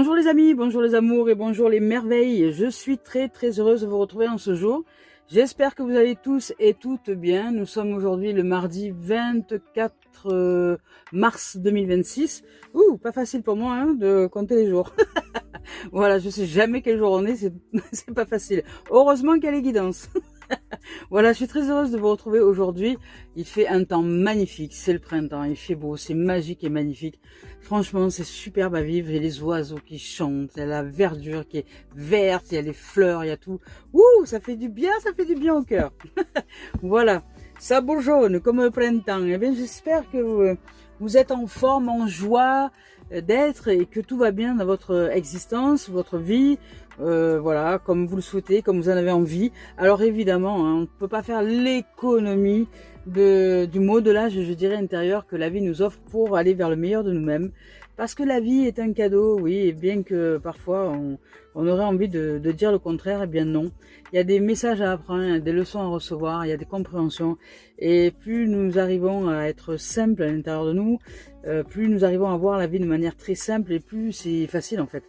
Bonjour les amis, bonjour les amours et bonjour les merveilles. Je suis très heureuse de vous retrouver en ce jour. J'espère que vous allez tous et toutes bien. Nous sommes aujourd'hui le mardi 24 mars 2026. Ouh, pas facile pour moi de compter les jours. Voilà, je sais jamais quel jour on est, c'est pas facile. Heureusement qu'il y a les guidances. Voilà, je suis très heureuse de vous retrouver aujourd'hui. Il fait un temps magnifique, c'est le printemps, il fait beau, c'est magique et magnifique. Franchement, c'est superbe à vivre. Il y a les oiseaux qui chantent, il y a la verdure qui est verte, il y a les fleurs, il y a tout. Ouh, ça fait du bien au cœur. Voilà, ça bourgeonne comme le printemps. Eh bien, j'espère que vous êtes en forme, en joie d'être et que tout va bien dans votre existence, votre vie. Voilà, comme vous le souhaitez, comme vous en avez envie. Alors évidemment, on ne peut pas faire l'économie du modelage, je dirais, intérieur que la vie nous offre pour aller vers le meilleur de nous-mêmes. Parce que la vie est un cadeau, oui, et bien que parfois on aurait envie de dire le contraire, eh bien non. Il y a des messages à apprendre, il y a des leçons à recevoir, il y a des compréhensions. Et plus nous arrivons à être simples à l'intérieur de nous, plus nous arrivons à voir la vie de manière très simple et plus c'est facile en fait.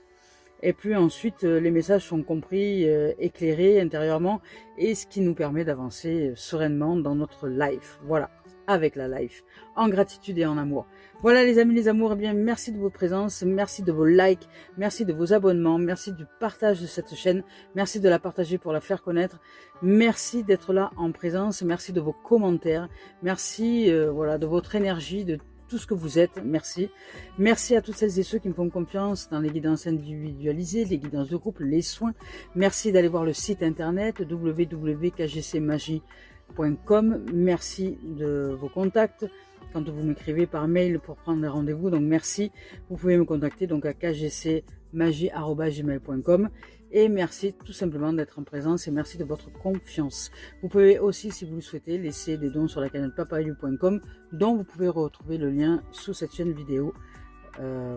Et puis ensuite, les messages sont compris, éclairés intérieurement, et ce qui nous permet d'avancer sereinement dans notre life. Voilà, avec la life, en gratitude et en amour. Voilà les amis, les amours, eh bien merci de vos présences, merci de vos likes, merci de vos abonnements, merci du partage de cette chaîne, merci de la partager pour la faire connaître, merci d'être là en présence, merci de vos commentaires, merci voilà, de votre énergie, de tout ce que vous êtes, merci. Merci à toutes celles et ceux qui me font confiance dans les guidances individualisées, les guidances de groupe, les soins. Merci d'aller voir le site internet www.kgcmagie.com. Merci de vos contacts quand vous m'écrivez par mail pour prendre un rendez-vous. Donc merci. Vous pouvez me contacter donc à kgcmagie@gmail.com. Et merci tout simplement d'être en présence et merci de votre confiance. Vous pouvez aussi, si vous le souhaitez, laisser des dons sur la canal papayou.com dont vous pouvez retrouver le lien sous cette chaîne vidéo.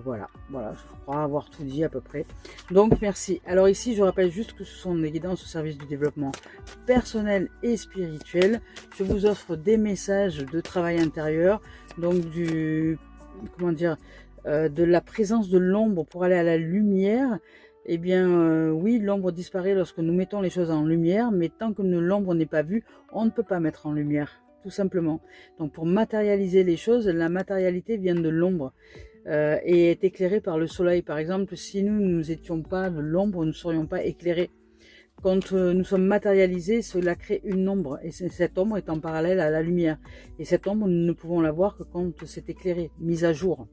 Voilà, je crois avoir tout dit à peu près. Donc merci. Alors ici, je rappelle juste que ce sont des guidances au service du développement personnel et spirituel. Je vous offre des messages de travail intérieur, donc de la présence de l'ombre pour aller à la lumière. Eh bien, oui, l'ombre disparaît lorsque nous mettons les choses en lumière, mais tant que l'ombre n'est pas vue, on ne peut pas mettre en lumière, tout simplement. Donc, pour matérialiser les choses, la matérialité vient de l'ombre et est éclairée par le soleil. Par exemple, si nous n'étions pas de l'ombre, nous ne serions pas éclairés. Quand nous sommes matérialisés, cela crée une ombre, et cette ombre est en parallèle à la lumière. Et cette ombre, nous ne pouvons la voir que quand c'est éclairé, mise à jour.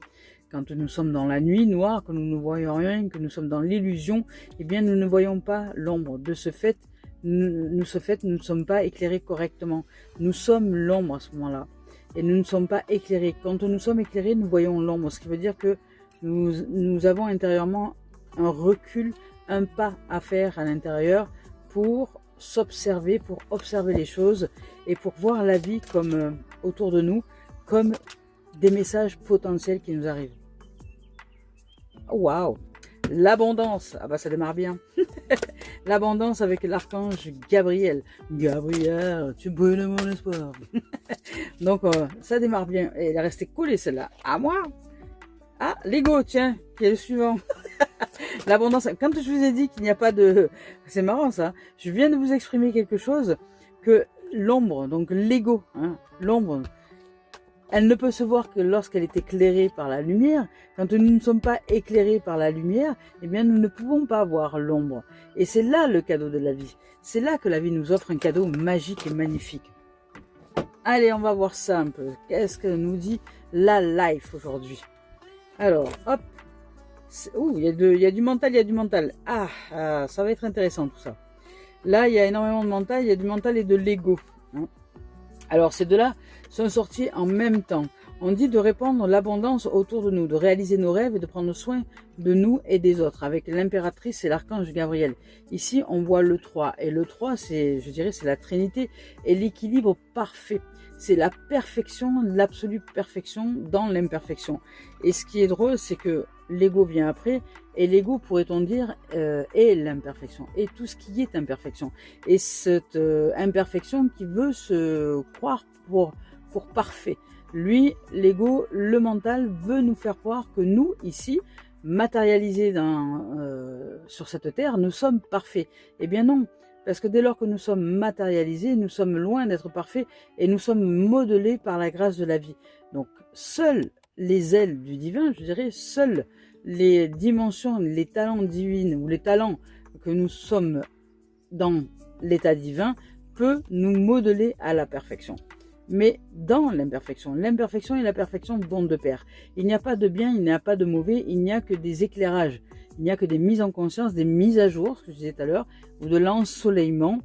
Quand nous sommes dans la nuit noire, que nous ne voyons rien, que nous sommes dans l'illusion, eh bien nous ne voyons pas l'ombre. De ce fait, nous ne sommes pas éclairés correctement. Nous sommes l'ombre à ce moment-là. Et nous ne sommes pas éclairés. Quand nous sommes éclairés, nous voyons l'ombre. Ce qui veut dire que nous avons intérieurement un recul, un pas à faire à l'intérieur pour s'observer, pour observer les choses et pour voir la vie comme autour de nous, comme des messages potentiels qui nous arrivent. Waouh, l'abondance, ah bah ça démarre bien. L'abondance avec l'archange Gabriel. Gabriel, tu brûles mon espoir. Donc ça démarre bien. Et elle est restée collée celle-là. À moi. Ah, l'ego, tiens, qui est le suivant. L'abondance, quand je vous ai dit qu'il n'y a pas de... C'est marrant ça. Je viens de vous exprimer quelque chose que l'ombre, donc l'ego, l'ombre, elle ne peut se voir que lorsqu'elle est éclairée par la lumière. Quand nous ne sommes pas éclairés par la lumière, eh bien nous ne pouvons pas voir l'ombre. Et c'est là le cadeau de la vie. C'est là que la vie nous offre un cadeau magique et magnifique. Allez, on va voir ça un peu. Qu'est-ce que nous dit la life aujourd'hui? Alors, hop. Ouh, il y a du mental, il y a du mental. Ah, ça va être intéressant tout ça. Là, il y a énormément de mental, il y a du mental et de l'ego. Alors, ces deux-là sont sortis en même temps. On dit de répandre l'abondance autour de nous, de réaliser nos rêves et de prendre soin de nous et des autres, avec l'impératrice et l'archange Gabriel. Ici, on voit le 3. Et le 3, c'est la Trinité et l'équilibre parfait. C'est la perfection, l'absolue perfection dans l'imperfection. Et ce qui est drôle, c'est que l'ego vient après, et l'ego, pourrait-on dire, est l'imperfection, et tout ce qui est imperfection. Et cette imperfection qui veut se croire pour parfait. Lui, l'ego, le mental, veut nous faire croire que nous, ici, matérialisés sur cette terre, nous sommes parfaits. Eh bien non, parce que dès lors que nous sommes matérialisés, nous sommes loin d'être parfaits et nous sommes modelés par la grâce de la vie. Donc, seules les ailes du divin, je dirais, seules les dimensions, les talents divins ou les talents que nous sommes dans l'état divin peut nous modeler à la perfection. Mais dans l'imperfection et la perfection vont de pair. Il n'y a pas de bien, il n'y a pas de mauvais, il n'y a que des éclairages, il n'y a que des mises en conscience, des mises à jour, ce que je disais tout à l'heure, ou de l'ensoleillement.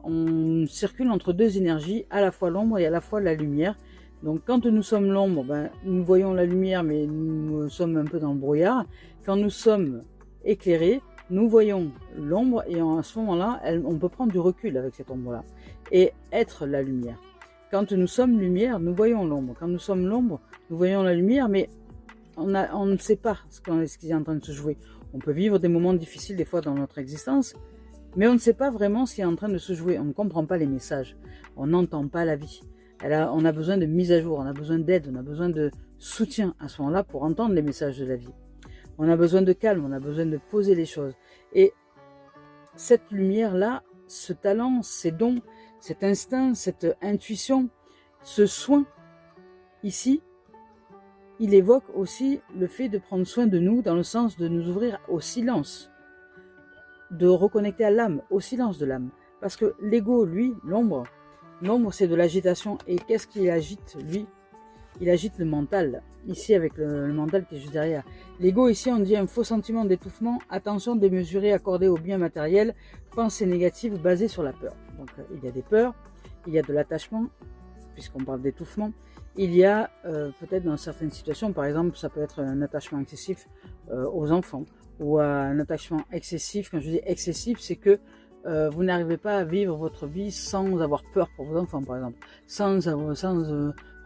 On circule entre deux énergies, à la fois l'ombre et à la fois la lumière. Donc quand nous sommes l'ombre, nous voyons la lumière, mais nous sommes un peu dans le brouillard. Quand nous sommes éclairés, nous voyons l'ombre et à ce moment-là, on peut prendre du recul avec cette ombre-là et être la lumière. Quand nous sommes lumière, nous voyons l'ombre. Quand nous sommes l'ombre, nous voyons la lumière, mais on ne sait pas ce qui est en train de se jouer. On peut vivre des moments difficiles des fois dans notre existence, mais on ne sait pas vraiment ce qui est en train de se jouer. On ne comprend pas les messages. On n'entend pas la vie. On a besoin de mise à jour, on a besoin d'aide, on a besoin de soutien à ce moment-là pour entendre les messages de la vie. On a besoin de calme, on a besoin de poser les choses. Et cette lumière-là, ce talent, ces dons, cet instinct, cette intuition, ce soin, ici, il évoque aussi le fait de prendre soin de nous dans le sens de nous ouvrir au silence, de reconnecter à l'âme, au silence de l'âme. Parce que l'ego, lui, l'ombre c'est de l'agitation. Et qu'est-ce qu'il agite, lui? Il agite le mental, ici avec le mental qui est juste derrière. L'ego, ici, on dit un faux sentiment d'étouffement, attention démesurée accordée aux biens matériels, pensée négative basée sur la peur. Donc il y a des peurs, il y a de l'attachement, puisqu'on parle d'étouffement. Il y a peut-être dans certaines situations, par exemple, ça peut être un attachement excessif aux enfants, ou un attachement excessif. Quand je dis excessif, c'est que vous n'arrivez pas à vivre votre vie sans avoir peur pour vos enfants, par exemple, sans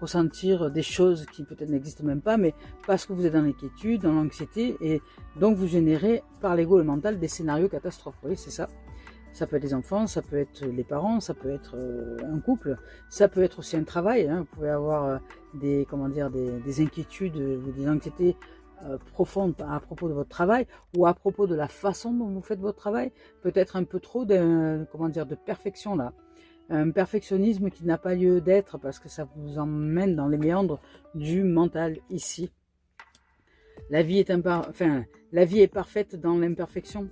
ressentir des choses qui peut-être n'existent même pas, mais parce que vous êtes dans l'inquiétude, dans l'anxiété, et donc vous générez par l'ego, le mental, des scénarios catastrophes. Vous voyez, c'est ça. Ça peut être les enfants, ça peut être les parents, ça peut être un couple, ça peut être aussi un travail. Vous pouvez avoir des inquiétudes ou des anxiétés profondes à propos de votre travail ou à propos de la façon dont vous faites votre travail. Peut-être un peu trop de perfection là. Un perfectionnisme qui n'a pas lieu d'être parce que ça vous emmène dans les méandres du mental ici. La vie est parfaite dans l'imperfection.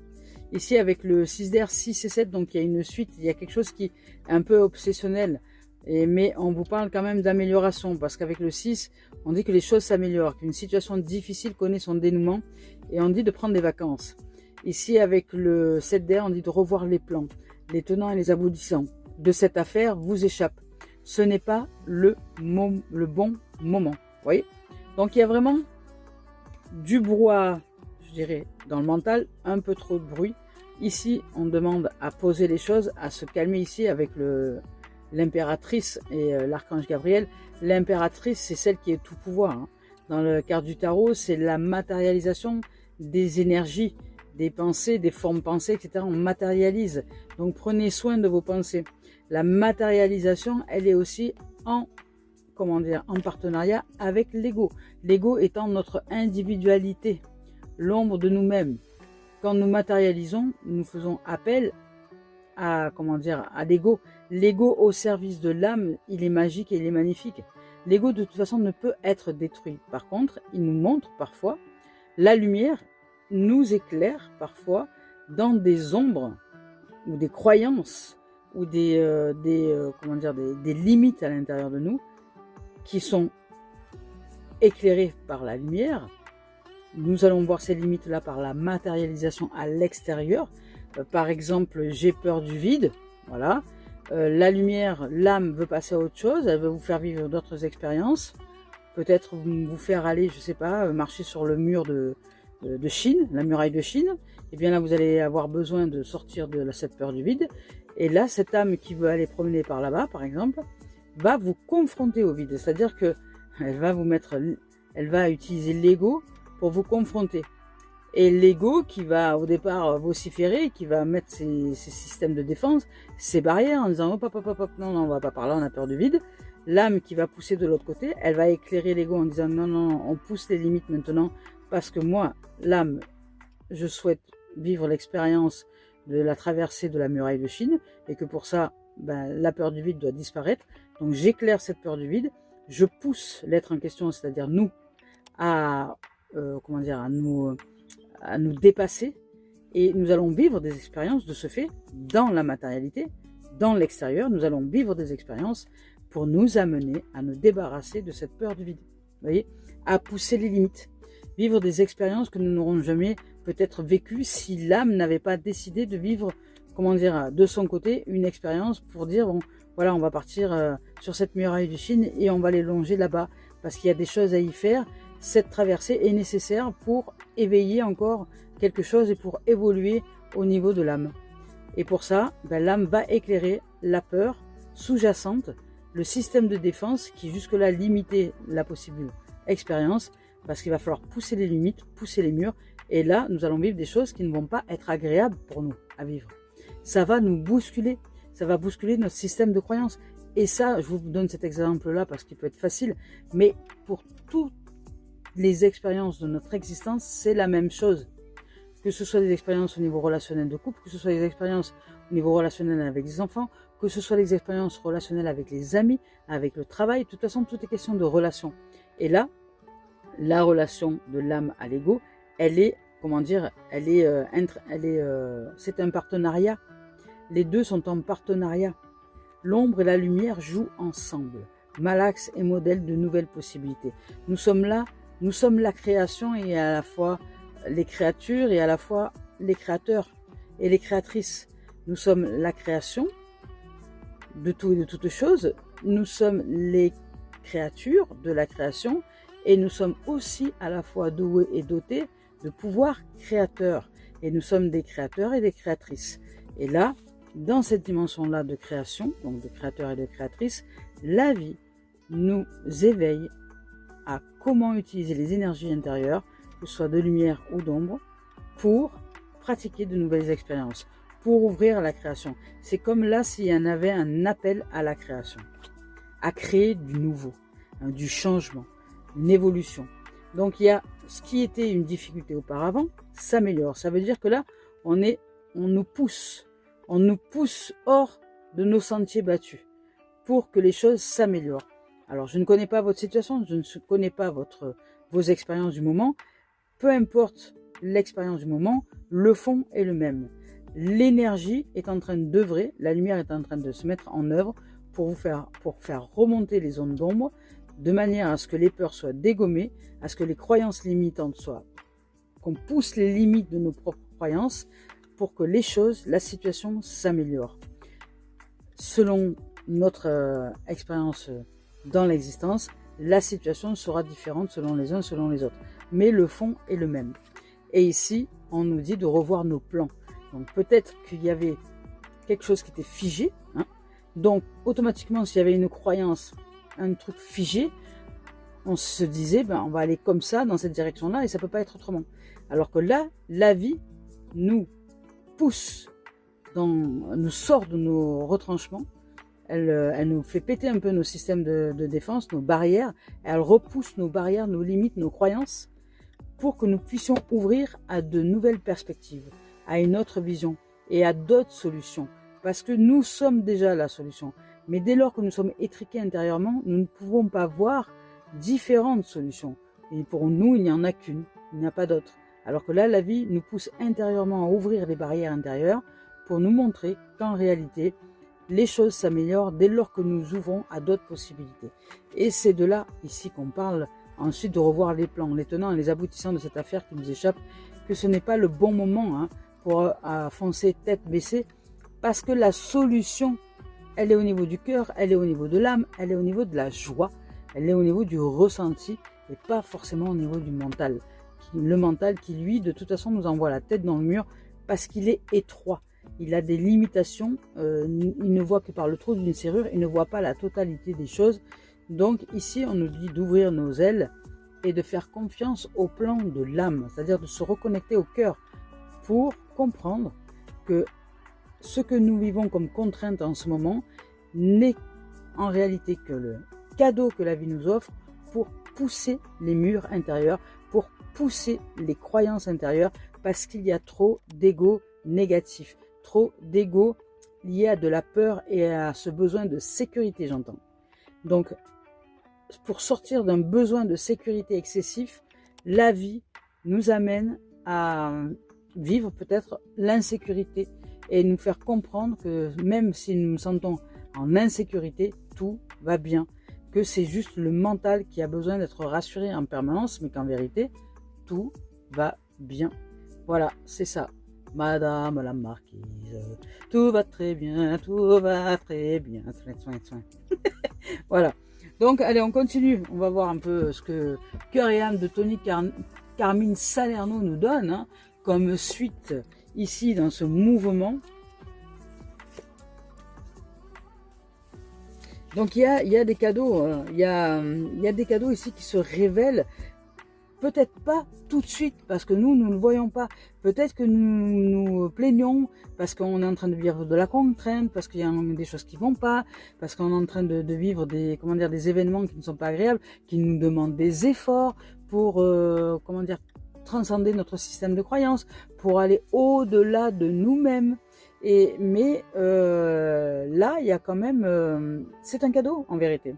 Ici, avec le 6 d'air, 6 et 7, donc il y a une suite, il y a quelque chose qui est un peu obsessionnel. Mais on vous parle quand même d'amélioration, parce qu'avec le 6, on dit que les choses s'améliorent, qu'une situation difficile connaît son dénouement, et on dit de prendre des vacances. Ici, avec le 7 d'air, on dit de revoir les plans, les tenants et les aboutissants de cette affaire vous échappent. Ce n'est pas le bon moment. Vous voyez? Donc il y a vraiment du brouhaha, je dirais, dans le mental, un peu trop de bruit. Ici, on demande à poser les choses, à se calmer ici avec l'impératrice et l'archange Gabriel. L'impératrice, c'est celle qui est tout pouvoir. Dans le carte du tarot, c'est la matérialisation des énergies, des pensées, des formes pensées, etc. On matérialise. Donc prenez soin de vos pensées. La matérialisation, elle est aussi en partenariat avec l'ego. L'ego étant notre individualité, l'ombre de nous-mêmes. Quand nous matérialisons, nous faisons appel à l'ego. L'ego au service de l'âme, il est magique et il est magnifique. L'ego de toute façon ne peut être détruit. Par contre, il nous montre parfois la lumière, nous éclaire parfois dans des ombres ou des croyances ou des limites à l'intérieur de nous qui sont éclairées par la lumière. Nous allons voir ces limites-là par la matérialisation à l'extérieur. Par exemple, j'ai peur du vide. Voilà. La lumière, l'âme veut passer à autre chose. Elle veut vous faire vivre d'autres expériences. Peut-être vous faire aller, je sais pas, marcher sur le mur de Chine, la muraille de Chine. Et bien là, vous allez avoir besoin de sortir de cette peur du vide. Et là, cette âme qui veut aller promener par là-bas, par exemple, va vous confronter au vide. C'est-à-dire que elle va utiliser l'ego pour vous confronter. Et l'ego qui va au départ vociférer, qui va mettre ses systèmes de défense, ses barrières en disant hop, non, on va pas par là, on a peur du vide. L'âme qui va pousser de l'autre côté, elle va éclairer l'ego en disant non, on pousse les limites maintenant parce que moi, l'âme, je souhaite vivre l'expérience de la traversée de la muraille de Chine, et que pour ça, la peur du vide doit disparaître. Donc j'éclaire cette peur du vide, je pousse l'être en question, c'est-à-dire nous, à nous dépasser, et nous allons vivre des expériences de ce fait dans la matérialité, dans l'extérieur. Nous allons vivre des expériences pour nous amener à nous débarrasser de cette peur du vide. Vous voyez, à pousser les limites, vivre des expériences que nous n'aurons jamais peut-être vécues si l'âme n'avait pas décidé de vivre, de son côté, une expérience pour dire, bon, voilà, on va partir sur cette muraille de Chine et on va les longer là-bas, parce qu'il y a des choses à y faire. Cette traversée est nécessaire pour éveiller encore quelque chose et pour évoluer au niveau de l'âme. Et pour ça, l'âme va éclairer la peur sous-jacente, le système de défense qui jusque-là limitait la possible expérience, parce qu'il va falloir pousser les limites, pousser les murs, et là, nous allons vivre des choses qui ne vont pas être agréables pour nous à vivre. Ça va nous bousculer, ça va bousculer notre système de croyance. Et ça, je vous donne cet exemple-là parce qu'il peut être facile, mais pour toutes les expériences de notre existence, c'est la même chose. Que ce soit des expériences au niveau relationnel de couple, que ce soit des expériences au niveau relationnel avec les enfants, que ce soit des expériences relationnelles avec les amis, avec le travail. De toute façon, tout est question de relation. Et là, la relation de l'âme à l'ego, elle est, c'est un partenariat. Les deux sont en partenariat. L'ombre et la lumière jouent ensemble. Malaxe est modèle de nouvelles possibilités. Nous sommes là, nous sommes la création et à la fois les créatures et à la fois les créateurs et les créatrices. Nous sommes la création de tout et de toutes choses. Nous sommes les créatures de la création et nous sommes aussi à la fois doués et dotés de pouvoirs créateurs. Et nous sommes des créateurs et des créatrices. Et là, dans cette dimension-là de création, donc de créateurs et de créatrices, la vie nous éveille à comment utiliser les énergies intérieures, que ce soit de lumière ou d'ombre, pour pratiquer de nouvelles expériences, pour ouvrir à la création. C'est comme là s'il y en avait un appel à la création, à créer du nouveau, du changement, une évolution. Donc il y a ce qui était une difficulté auparavant, s'améliore. Ça veut dire que là, on nous pousse hors de nos sentiers battus pour que les choses s'améliorent. Alors, je ne connais pas votre situation, je ne connais pas vos expériences du moment. Peu importe l'expérience du moment, le fond est le même. L'énergie est en train d'œuvrer, la lumière est en train de se mettre en œuvre pour faire remonter les zones d'ombre, de manière à ce que les peurs soient dégommées, à ce que les croyances limitantes qu'on pousse les limites de nos propres croyances, pour que les choses, la situation s'améliore. Selon notre expérience dans l'existence, la situation sera différente selon les uns, selon les autres. Mais le fond est le même. Et ici, on nous dit de revoir nos plans. Donc peut-être qu'il y avait quelque chose qui était figé. Donc automatiquement, s'il y avait une croyance, un truc figé, on se disait, on va aller comme ça, dans cette direction-là, et ça ne peut pas être autrement. Alors que là, la vie nous pousse, nous sort de nos retranchements, elle nous fait péter un peu nos systèmes de défense, nos barrières, elle repousse nos barrières, nos limites, nos croyances, pour que nous puissions ouvrir à de nouvelles perspectives, à une autre vision et à d'autres solutions. Parce que nous sommes déjà la solution. Mais dès lors que nous sommes étriqués intérieurement, nous ne pouvons pas voir différentes solutions. Et pour nous, il n'y en a qu'une, il n'y a pas d'autre. Alors que là, la vie nous pousse intérieurement à ouvrir les barrières intérieures pour nous montrer qu'en réalité, les choses s'améliorent dès lors que nous ouvrons à d'autres possibilités. Et c'est de là, ici, qu'on parle ensuite de revoir les plans, les tenants et les aboutissants de cette affaire qui nous échappe, que ce n'est pas le bon moment pour foncer tête baissée, parce que la solution, elle est au niveau du cœur, elle est au niveau de l'âme, elle est au niveau de la joie, elle est au niveau du ressenti, et pas forcément au niveau du mental. Le mental qui, lui, de toute façon, nous envoie la tête dans le mur parce qu'il est étroit. Il a des limitations, il ne voit que par le trou d'une serrure, il ne voit pas la totalité des choses. Donc ici, on nous dit d'ouvrir nos ailes et de faire confiance au plan de l'âme, c'est-à-dire de se reconnecter au cœur pour comprendre que ce que nous vivons comme contrainte en ce moment n'est en réalité que le cadeau que la vie nous offre pour pousser les murs intérieurs, pour pousser les croyances intérieures parce qu'il y a trop d'ego négatif, trop d'ego lié à de la peur et à ce besoin de sécurité, j'entends. Donc, pour sortir d'un besoin de sécurité excessif, la vie nous amène à vivre peut-être l'insécurité et nous faire comprendre que même si nous nous sentons en insécurité, tout va bien, que c'est juste le mental qui a besoin d'être rassuré en permanence, mais qu'en vérité, tout va bien. Voilà, c'est ça. Madame la marquise, tout va très bien, tout va très bien. Voilà. Donc, allez, on continue. On va voir un peu ce que Cœur et âme de Tony Carmine Salerno nous donne, hein, comme suite ici dans ce mouvement. Donc, il y a des cadeaux. Il y a des cadeaux ici qui se révèlent. Peut-être pas tout de suite, parce que nous ne le voyons pas. Peut-être que nous nous plaignons, parce qu'on est en train de vivre de la contrainte, parce qu'il y a des choses qui vont pas, parce qu'on est en train de vivre des événements qui ne sont pas agréables, qui nous demandent des efforts pour, transcender notre système de croyances, pour aller au-delà de nous-mêmes. Mais là, il y a quand même... c'est un cadeau, en vérité.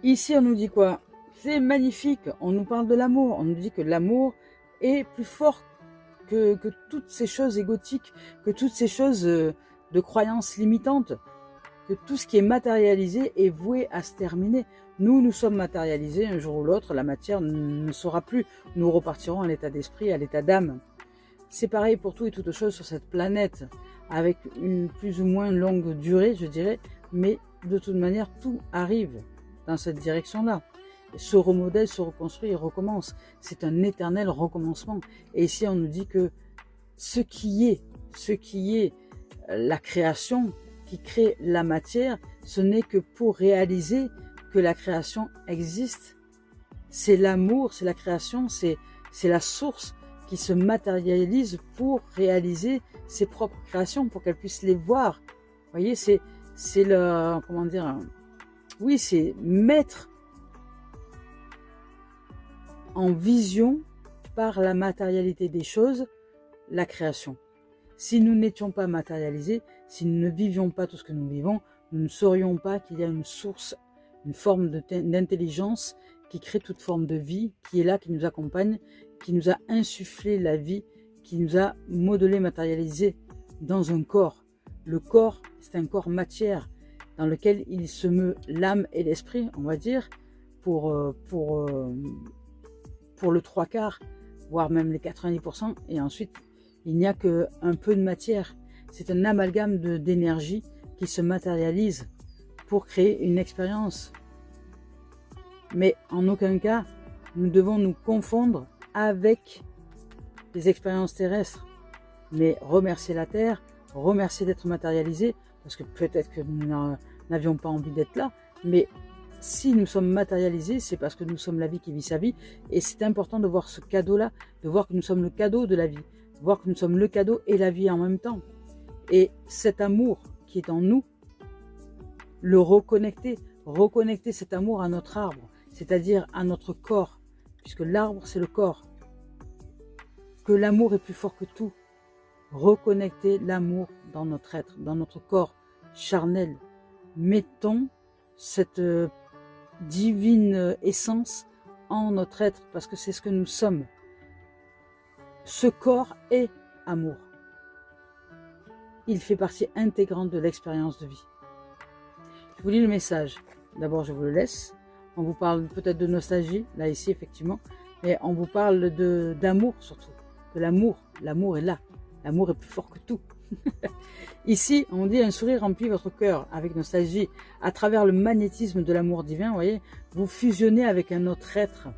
Ici, on nous dit quoi ? C'est magnifique, on nous parle de l'amour, on nous dit que l'amour est plus fort que toutes ces choses égotiques, que toutes ces choses de croyances limitantes, que tout ce qui est matérialisé est voué à se terminer. Nous sommes matérialisés, un jour ou l'autre, la matière ne sera plus, nous repartirons à l'état d'esprit, à l'état d'âme. C'est pareil pour tout et toute chose sur cette planète, avec une plus ou moins longue durée, je dirais, mais de toute manière, tout arrive dans cette direction-là. Se remodèle, se reconstruit et recommence. C'est un éternel recommencement. Et ici, on nous dit que ce qui est la création, qui crée la matière, ce n'est que pour réaliser que la création existe. C'est l'amour, c'est la création, c'est la source qui se matérialise pour réaliser ses propres créations, pour qu'elle puisse les voir. Vous voyez, c'est le, comment dire, oui, c'est mettre en vision par la matérialité des choses, la création. Si nous n'étions pas matérialisés, si nous ne vivions pas tout ce que nous vivons, nous ne saurions pas qu'il y a une source, une forme d'intelligence qui crée toute forme de vie, qui est là, qui nous accompagne, qui nous a insufflé la vie, qui nous a modelé, matérialisé dans un corps. Le corps, c'est un corps matière dans lequel il se meut l'âme et l'esprit, on va dire, pour le 3/4, voire même les 90%, et ensuite, il n'y a qu'un peu de matière. C'est un amalgame d'énergie qui se matérialise pour créer une expérience. Mais en aucun cas, nous devons nous confondre avec les expériences terrestres. Mais remercier la Terre, remercier d'être matérialisé, parce que peut-être que nous n'avions pas envie d'être là, mais si nous sommes matérialisés, c'est parce que nous sommes la vie qui vit sa vie. Et c'est important de voir ce cadeau-là, de voir que nous sommes le cadeau de la vie, de voir que nous sommes le cadeau et la vie en même temps. Et cet amour qui est en nous, le reconnecter cet amour à notre arbre, c'est-à-dire à notre corps, puisque l'arbre c'est le corps. Que l'amour est plus fort que tout. Reconnecter l'amour dans notre être, dans notre corps charnel. Mettons cette divine essence en notre être, parce que c'est ce que nous sommes. Ce corps est amour. Il fait partie intégrante de l'expérience de vie. Je vous lis le message. D'abord, je vous le laisse. On vous parle peut-être de nostalgie, là, ici, effectivement. Mais on vous parle d'amour, surtout. De l'amour. L'amour est là. L'amour est plus fort que tout. Ici, on dit un sourire remplit votre cœur avec nostalgie. À travers le magnétisme de l'amour divin, vous voyez, vous fusionnez avec un autre être.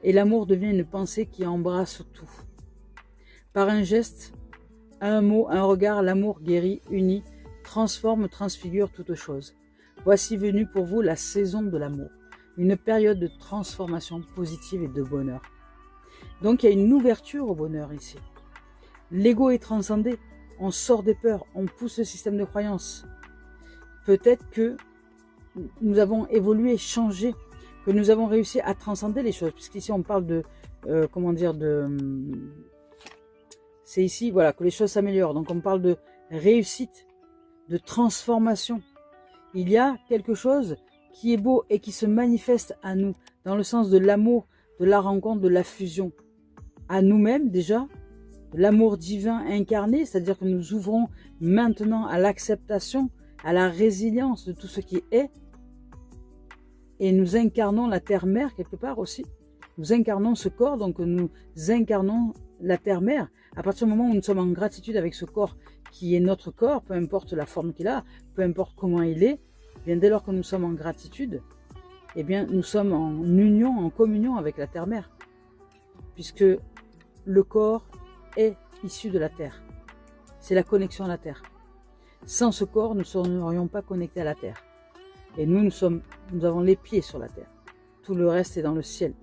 Et l'amour devient une pensée qui embrasse tout. Par un geste, un mot, un regard, l'amour guérit, unit, transforme, transfigure toute chose. Voici venue pour vous la saison de l'amour. Une période de transformation positive et de bonheur. Donc il y a une ouverture au bonheur ici. L'ego est transcendé. On sort des peurs, on pousse le système de croyance. Peut-être que nous avons évolué, changé. que nous avons réussi à transcender les choses, puisqu'ici on parle de, comment dire, c'est ici, voilà, que les choses s'améliorent. Donc on parle de réussite, de transformation. Il y a quelque chose qui est beau et qui se manifeste à nous, dans le sens de l'amour, de la rencontre, de la fusion. À nous-mêmes déjà, l'amour divin incarné, c'est-à-dire que nous ouvrons maintenant à l'acceptation, à la résilience de tout ce qui est, et nous incarnons la terre-mère quelque part aussi. Nous incarnons ce corps, donc nous incarnons la terre-mère. À partir du moment où nous sommes en gratitude avec ce corps qui est notre corps, peu importe la forme qu'il a, peu importe comment il est, eh bien dès lors que nous sommes en gratitude, eh bien nous sommes en union, en communion avec la terre-mère. Puisque le corps est issu de la terre. C'est la connexion à la terre. Sans ce corps, nous ne serions pas connectés à la terre. Et nous avons les pieds sur la terre. Tout le reste est dans le ciel.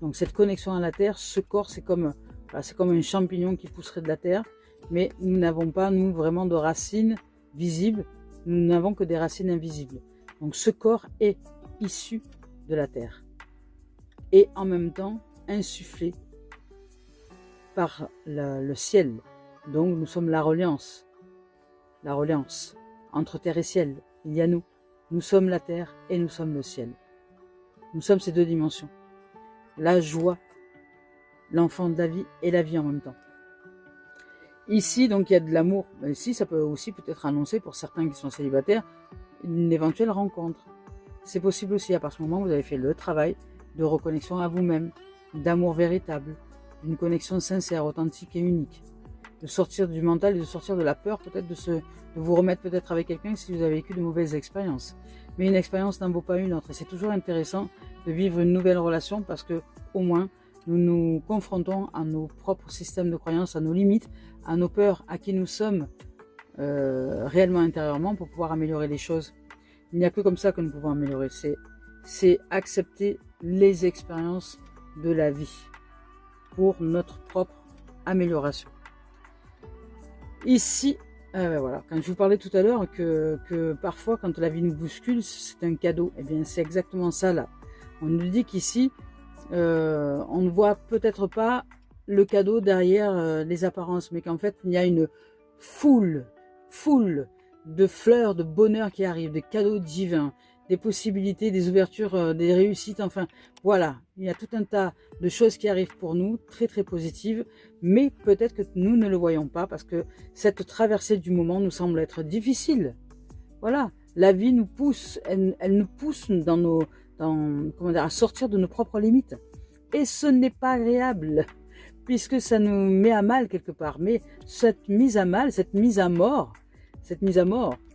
Donc cette connexion à la terre, ce corps, c'est comme un champignon qui pousserait de la terre. Mais nous n'avons pas, nous, vraiment de racines visibles. Nous n'avons que des racines invisibles. Donc ce corps est issu de la terre. Et en même temps, insufflé par le ciel. Donc nous sommes la reliance entre terre et ciel. Il y a nous. Nous sommes la terre et nous sommes le ciel. Nous sommes ces deux dimensions. La joie, l'enfant de la vie et la vie en même temps. Ici, donc, il y a de l'amour. Ici, ça peut aussi peut-être annoncer pour certains qui sont célibataires une éventuelle rencontre. C'est possible aussi à partir du moment où vous avez fait le travail de reconnexion à vous-même, d'amour véritable, d'une connexion sincère, authentique et unique. De sortir du mental et de sortir de la peur, peut-être de vous remettre peut-être avec quelqu'un si vous avez vécu de mauvaises expériences. Mais une expérience n'en vaut pas une autre. Et c'est toujours intéressant de vivre une nouvelle relation parce que au moins nous nous confrontons à nos propres systèmes de croyances, à nos limites, à nos peurs, à qui nous sommes réellement intérieurement pour pouvoir améliorer les choses. Il n'y a que comme ça que nous pouvons améliorer. C'est accepter les expériences de la vie pour notre propre amélioration. Ici, voilà, quand je vous parlais tout à l'heure que parfois quand la vie nous bouscule, c'est un cadeau. Eh bien, c'est exactement ça là. On nous dit qu'ici, on ne voit peut-être pas le cadeau derrière les apparences, mais qu'en fait, il y a une foule de fleurs, de bonheur qui arrivent, des cadeaux divins, des possibilités, des ouvertures, des réussites, enfin, voilà. Il y a tout un tas de choses qui arrivent pour nous, très très positives, mais peut-être que nous ne le voyons pas parce que cette traversée du moment nous semble être difficile. Voilà, la vie nous pousse, elle nous pousse à sortir de nos propres limites. Et ce n'est pas agréable, puisque ça nous met à mal quelque part. Mais cette mise à mal, cette mise à mort,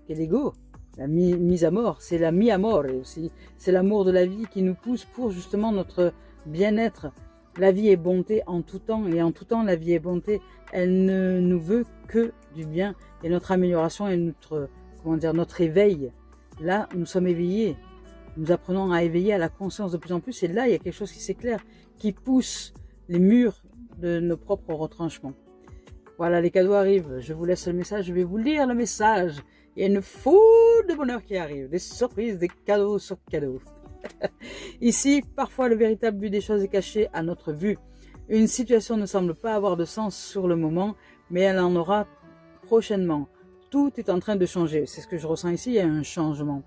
qu'est l'ego, la mise à mort, c'est la mi amore aussi. C'est l'amour de la vie qui nous pousse pour justement notre bien-être. La vie est bonté en tout temps, et en tout temps la vie est bonté. Elle ne nous veut que du bien, et notre amélioration et notre éveil. Là, nous sommes éveillés. Nous apprenons à éveiller à la conscience de plus en plus, et là, il y a quelque chose qui s'éclaire, qui pousse les murs de nos propres retranchements. Voilà, les cadeaux arrivent. Je vous laisse le message, je vais vous lire le message. Il y a une foule de bonheur qui arrive, des surprises, des cadeaux sur cadeaux. Ici, parfois, le véritable but des choses est caché à notre vue. Une situation ne semble pas avoir de sens sur le moment, mais elle en aura prochainement. Tout est en train de changer. C'est ce que je ressens ici, il y a un changement.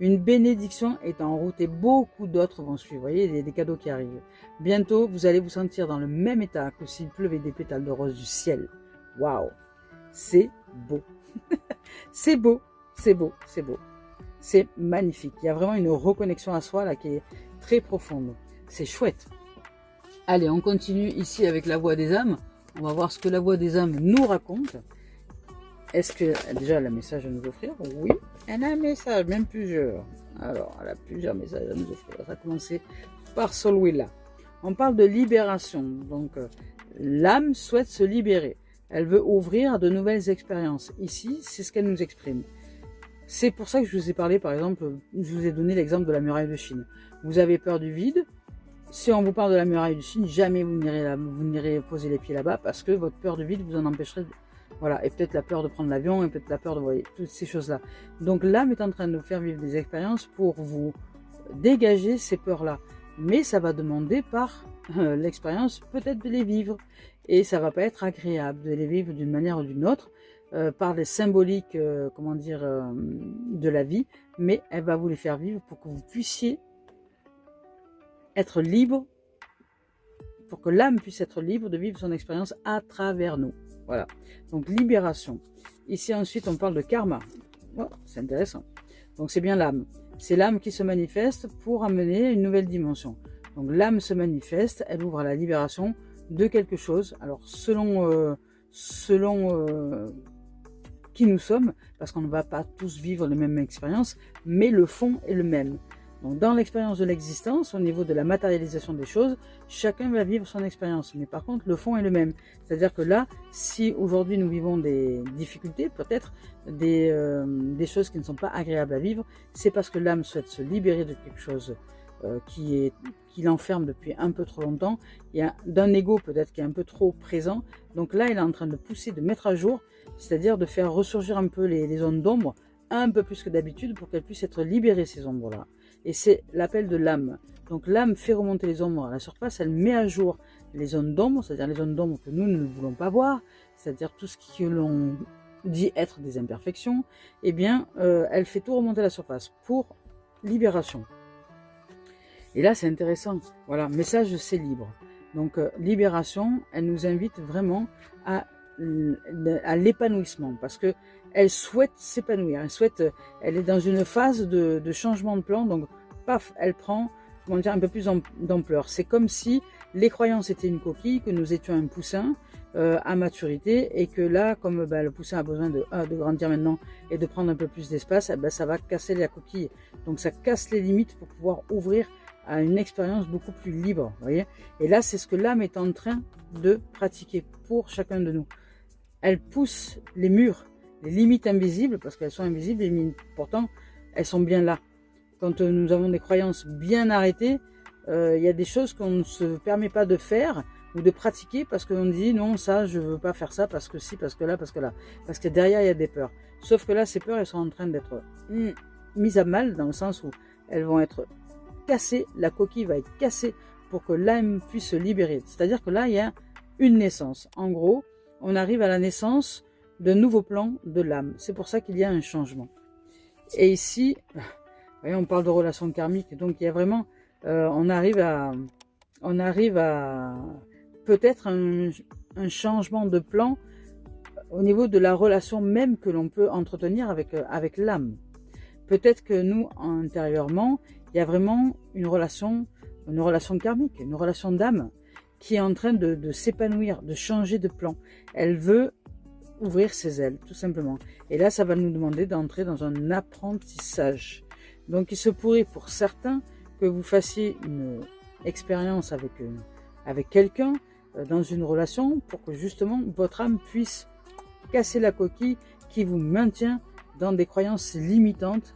Une bénédiction est en route et beaucoup d'autres vont suivre. Vous voyez, il y a des cadeaux qui arrivent. Bientôt, vous allez vous sentir dans le même état que s'il pleuvait des pétales de rose du ciel. Waouh! C'est beau. C'est beau, c'est beau, c'est beau. C'est magnifique. Il y a vraiment une reconnexion à soi là qui est très profonde. C'est chouette. Allez, on continue ici avec la voix des âmes. On va voir ce que la voix des âmes nous raconte. Est-ce que déjà elle a un message à nous offrir? Oui, elle a un message, même plusieurs. Alors, elle a plusieurs messages à nous offrir. Ça va commencer par celui-là. On parle de libération. Donc, l'âme souhaite se libérer. Elle veut ouvrir à de nouvelles expériences. Ici, c'est ce qu'elle nous exprime. C'est pour ça que je vous ai parlé, par exemple, je vous ai donné l'exemple de la muraille de Chine. Vous avez peur du vide. Si on vous parle de la muraille de Chine, jamais vous n'irez poser les pieds là-bas parce que votre peur du vide vous en empêcherait. Voilà, et peut-être la peur de prendre l'avion, et peut-être la peur de, vous voyez, toutes ces choses-là. Donc l'âme est en train de vous faire vivre des expériences pour vous dégager ces peurs-là. Mais ça va demander par l'expérience peut-être de les vivre. Et ça va pas être agréable de les vivre d'une manière ou d'une autre, par les symboliques, de la vie, mais elle va vous les faire vivre pour que vous puissiez être libre, pour que l'âme puisse être libre de vivre son expérience à travers nous. Voilà. Donc libération. Ici ensuite on parle de karma. Oh, c'est intéressant. Donc c'est bien l'âme. C'est l'âme qui se manifeste pour amener une nouvelle dimension. Donc l'âme se manifeste, elle ouvre à la libération de quelque chose. Alors selon qui nous sommes, parce qu'on ne va pas tous vivre les mêmes expériences, mais le fond est le même. Donc dans l'expérience de l'existence, au niveau de la matérialisation des choses, chacun va vivre son expérience. Mais par contre, le fond est le même. C'est-à-dire que là, si aujourd'hui nous vivons des difficultés, peut-être des choses qui ne sont pas agréables à vivre, c'est parce que l'âme souhaite se libérer de quelque chose qui l'enferme depuis un peu trop longtemps. Il y a d'un ego peut-être qui est un peu trop présent. Donc là, il est en train de pousser, de mettre à jour, c'est-à-dire de faire ressurgir un peu les zones d'ombre, un peu plus que d'habitude, pour qu'elles puissent être libérées, ces ombres-là. Et c'est l'appel de l'âme. Donc l'âme fait remonter les ombres à la surface, elle met à jour les zones d'ombre, c'est-à-dire les zones d'ombre que nous ne voulons pas voir, c'est-à-dire tout ce que l'on dit être des imperfections, eh bien, elle fait tout remonter à la surface pour libération. Et là, c'est intéressant. Voilà, message, c'est libre. Donc, libération, elle nous invite vraiment à l'épanouissement, parce que elle souhaite s'épanouir, elle est dans une phase de changement de plan, donc paf, elle prend, comment dire, un peu plus d'ampleur. C'est comme si les croyances étaient une coquille, que nous étions un poussin à maturité, et que là, comme le poussin a besoin de grandir maintenant et de prendre un peu plus d'espace, ça va casser la coquille. Donc ça casse les limites pour pouvoir ouvrir à une expérience beaucoup plus libre, vous voyez. Et là, c'est ce que l'âme est en train de pratiquer pour chacun de nous. Elle pousse les murs, les limites invisibles, parce qu'elles sont invisibles, mais pourtant, elles sont bien là. Quand nous avons des croyances bien arrêtées, il y a des choses qu'on ne se permet pas de faire ou de pratiquer parce qu'on dit non, ça, je veux pas faire ça parce que si, parce que là, parce que là. Parce que derrière, il y a des peurs. Sauf que là, ces peurs, elles sont en train d'être mises à mal, dans le sens où elles vont être cassée, la coquille va être cassée pour que l'âme puisse se libérer. C'est-à-dire que là, il y a une naissance. En gros, on arrive à la naissance d'un nouveau plan de l'âme. C'est pour ça qu'il y a un changement. Et ici, vous voyez, on parle de relations karmiques. Donc, il y a vraiment, on arrive à peut-être un changement de plan au niveau de la relation même que l'on peut entretenir avec l'âme. Peut-être que nous, intérieurement, il y a vraiment une relation karmique, une relation d'âme qui est en train de s'épanouir, de changer de plan. Elle veut ouvrir ses ailes, tout simplement. Et là, ça va nous demander d'entrer dans un apprentissage. Donc, il se pourrait pour certains que vous fassiez une expérience avec quelqu'un dans une relation pour que justement votre âme puisse casser la coquille qui vous maintient dans des croyances limitantes,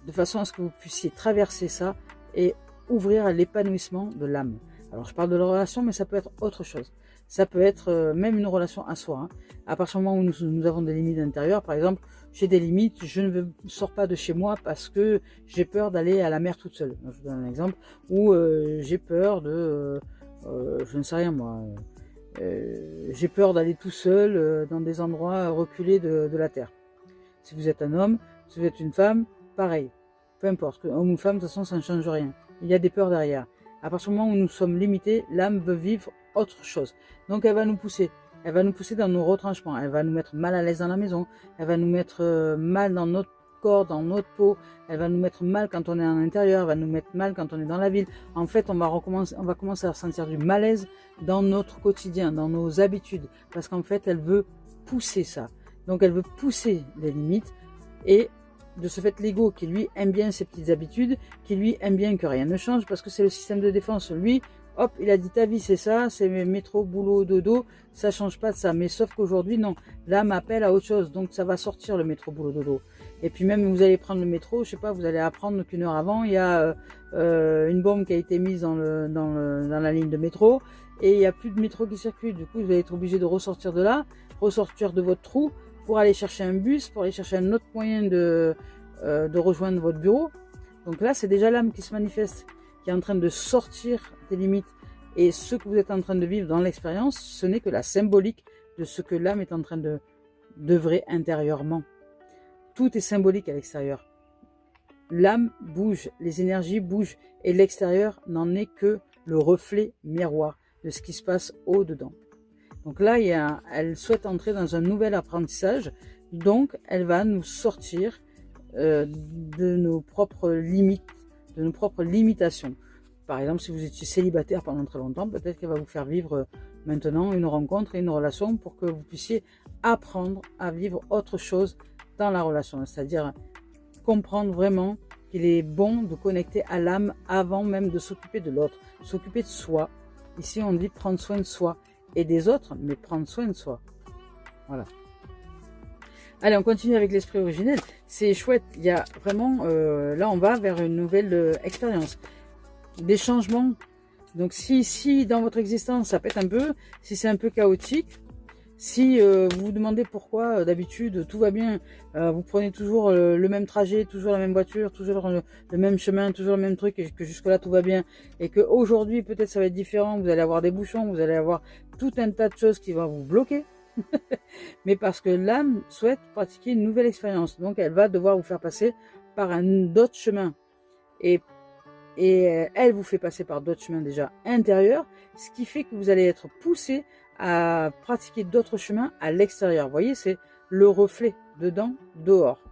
de façon à ce que vous puissiez traverser ça et ouvrir à l'épanouissement de l'âme. Alors je parle de la relation, mais ça peut être autre chose. Ça peut être même une relation à soi. À partir du moment où nous avons des limites intérieures, par exemple, j'ai des limites, je ne sors pas de chez moi parce que j'ai peur d'aller à la mer toute seule. Donc, je vous donne un exemple. Ou j'ai peur de... je ne sais rien moi. J'ai peur d'aller tout seul dans des endroits reculés de la terre. Si vous êtes un homme, si vous êtes une femme, pareil. Peu importe, homme ou femme, de toute façon, ça ne change rien. Il y a des peurs derrière. À partir du moment où nous sommes limités, l'âme veut vivre autre chose. Donc elle va nous pousser. Elle va nous pousser dans nos retranchements. Elle va nous mettre mal à l'aise dans la maison. Elle va nous mettre mal dans notre corps, dans notre peau. Elle va nous mettre mal quand on est en intérieur. Elle va nous mettre mal quand on est dans la ville. En fait, on va commencer à ressentir du malaise dans notre quotidien, dans nos habitudes. Parce qu'en fait, elle veut pousser ça. Donc elle veut pousser les limites. Et de ce fait, l'ego qui lui aime bien ses petites habitudes, qui lui aime bien que rien ne change, parce que c'est le système de défense. Lui, hop, il a dit ta vie c'est ça, c'est métro, boulot, dodo, ça change pas de ça. Mais sauf qu'aujourd'hui, non, l'âme appelle à autre chose, donc ça va sortir le métro, boulot, dodo. Et puis même, vous allez prendre le métro, je sais pas, vous allez apprendre qu'une heure avant, il y a une bombe qui a été mise dans la ligne de métro, et il n'y a plus de métro qui circule. Du coup, vous allez être obligé de ressortir de là, ressortir de votre trou, pour aller chercher un bus, pour aller chercher un autre moyen de rejoindre votre bureau. Donc là, c'est déjà l'âme qui se manifeste, qui est en train de sortir des limites. Et ce que vous êtes en train de vivre dans l'expérience, ce n'est que la symbolique de ce que l'âme est en train d'œuvrer intérieurement. Tout est symbolique à l'extérieur. L'âme bouge, les énergies bougent, et l'extérieur n'en est que le reflet miroir de ce qui se passe au-dedans. Donc là, elle souhaite entrer dans un nouvel apprentissage, donc elle va nous sortir de nos propres limites, de nos propres limitations. Par exemple, si vous étiez célibataire pendant très longtemps, peut-être qu'elle va vous faire vivre maintenant une rencontre et une relation pour que vous puissiez apprendre à vivre autre chose dans la relation, c'est-à-dire comprendre vraiment qu'il est bon de connecter à l'âme avant même de s'occuper de l'autre, s'occuper de soi. Ici, on dit prendre soin de soi et des autres, mais prendre soin de soi. Voilà. Allez, on continue avec l'esprit originel. C'est chouette. Il y a vraiment, là, on va vers une nouvelle expérience. Des changements. Donc, si dans votre existence, ça pète un peu, si c'est un peu chaotique, si vous vous demandez pourquoi d'habitude tout va bien, vous prenez toujours le même trajet, toujours la même voiture, toujours le même chemin, toujours le même truc, et que jusque là tout va bien, et que aujourd'hui peut-être ça va être différent, vous allez avoir des bouchons, vous allez avoir tout un tas de choses qui vont vous bloquer, mais parce que l'âme souhaite pratiquer une nouvelle expérience, donc elle va devoir vous faire passer par un autre chemin, et elle vous fait passer par d'autres chemins déjà intérieurs, ce qui fait que vous allez être poussé à pratiquer d'autres chemins à l'extérieur. Vous voyez, c'est le reflet, dedans, dehors.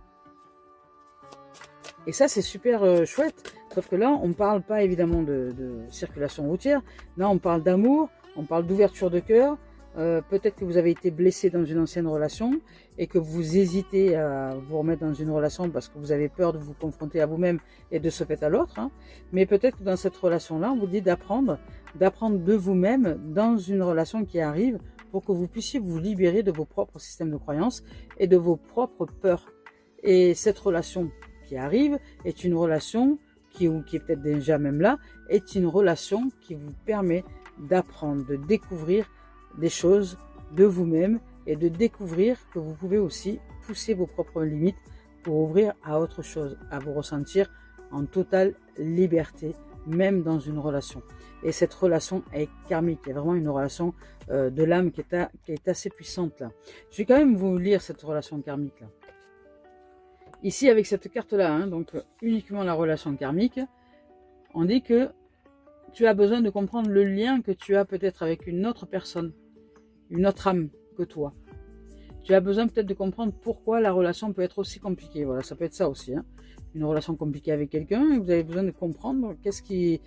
Et ça, c'est super chouette. Sauf que là, on ne parle pas évidemment de circulation routière. Là, on parle d'amour, on parle d'ouverture de cœur. Peut-être que vous avez été blessé dans une ancienne relation et que vous hésitez à vous remettre dans une relation parce que vous avez peur de vous confronter à vous-même et de ce fait à l'autre. Hein. Mais peut-être que dans cette relation-là, on vous dit d'apprendre de vous-même dans une relation qui arrive pour que vous puissiez vous libérer de vos propres systèmes de croyances et de vos propres peurs. Et cette relation qui arrive est une relation qui est peut-être déjà même là, est une relation qui vous permet d'apprendre, de découvrir des choses de vous-même et de découvrir que vous pouvez aussi pousser vos propres limites pour ouvrir à autre chose, à vous ressentir en totale liberté, même dans une relation. Et cette relation est karmique, il y a vraiment une relation de l'âme qui est assez puissante là. Je vais quand même vous lire cette relation karmique là. Ici avec cette carte là, hein, donc uniquement la relation karmique, on dit que tu as besoin de comprendre le lien que tu as peut-être avec une autre personne, une autre âme que toi. Tu as besoin peut-être de comprendre pourquoi la relation peut être aussi compliquée. Voilà, ça peut être ça aussi. Hein. Une relation compliquée avec quelqu'un et vous avez besoin de comprendre qu'est-ce qui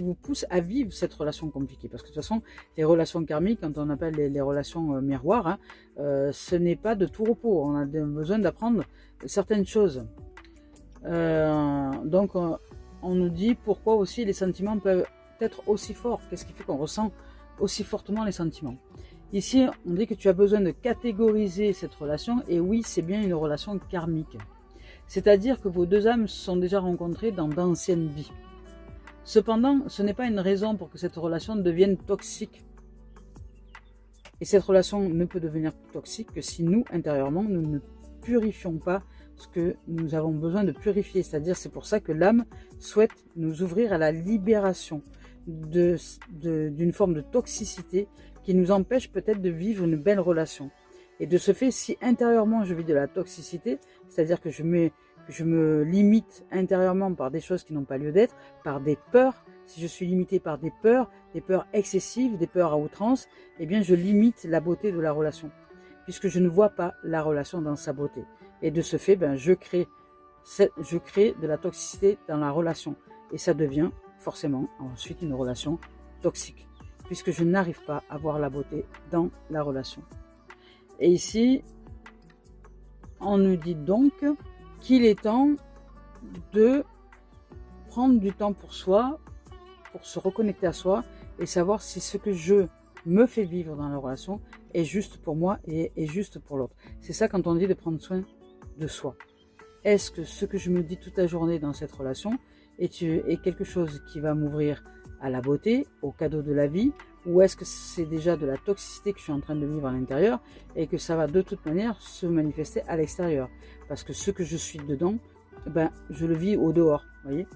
vous pousse à vivre cette relation compliquée. Parce que de toute façon, les relations karmiques, quand on appelle les relations miroirs, hein, ce n'est pas de tout repos. On a besoin d'apprendre certaines choses. Donc, on nous dit pourquoi aussi les sentiments peuvent être aussi forts. Qu'est-ce qui fait qu'on ressent aussi fortement les sentiments. Ici, on dit que tu as besoin de catégoriser cette relation, et oui, c'est bien une relation karmique. C'est-à-dire que vos deux âmes se sont déjà rencontrées dans d'anciennes vies. Cependant, ce n'est pas une raison pour que cette relation devienne toxique. Et cette relation ne peut devenir toxique que si nous, intérieurement, nous ne purifions pas ce que nous avons besoin de purifier. C'est-à-dire, c'est pour ça que l'âme souhaite nous ouvrir à la libération d'une forme de toxicité qui nous empêche peut-être de vivre une belle relation. Et de ce fait, si intérieurement je vis de la toxicité, c'est-à-dire que je me limite intérieurement par des choses qui n'ont pas lieu d'être, par des peurs, si je suis limité par des peurs excessives, des peurs à outrance, eh bien je limite la beauté de la relation, puisque je ne vois pas la relation dans sa beauté. Et de ce fait, je crée de la toxicité dans la relation. Et ça devient forcément ensuite une relation toxique, puisque je n'arrive pas à voir la beauté dans la relation. Et ici, on nous dit donc qu'il est temps de prendre du temps pour soi, pour se reconnecter à soi et savoir si ce que je me fais vivre dans la relation est juste pour moi et est juste pour l'autre. C'est ça quand on dit de prendre soin de soi. Est-ce que ce que je me dis toute la journée dans cette relation est quelque chose qui va m'ouvrir à la beauté, au cadeau de la vie, ou est-ce que c'est déjà de la toxicité que je suis en train de vivre à l'intérieur et que ça va de toute manière se manifester à l'extérieur? Parce que ce que je suis dedans ben, je le vis au dehors, voyez.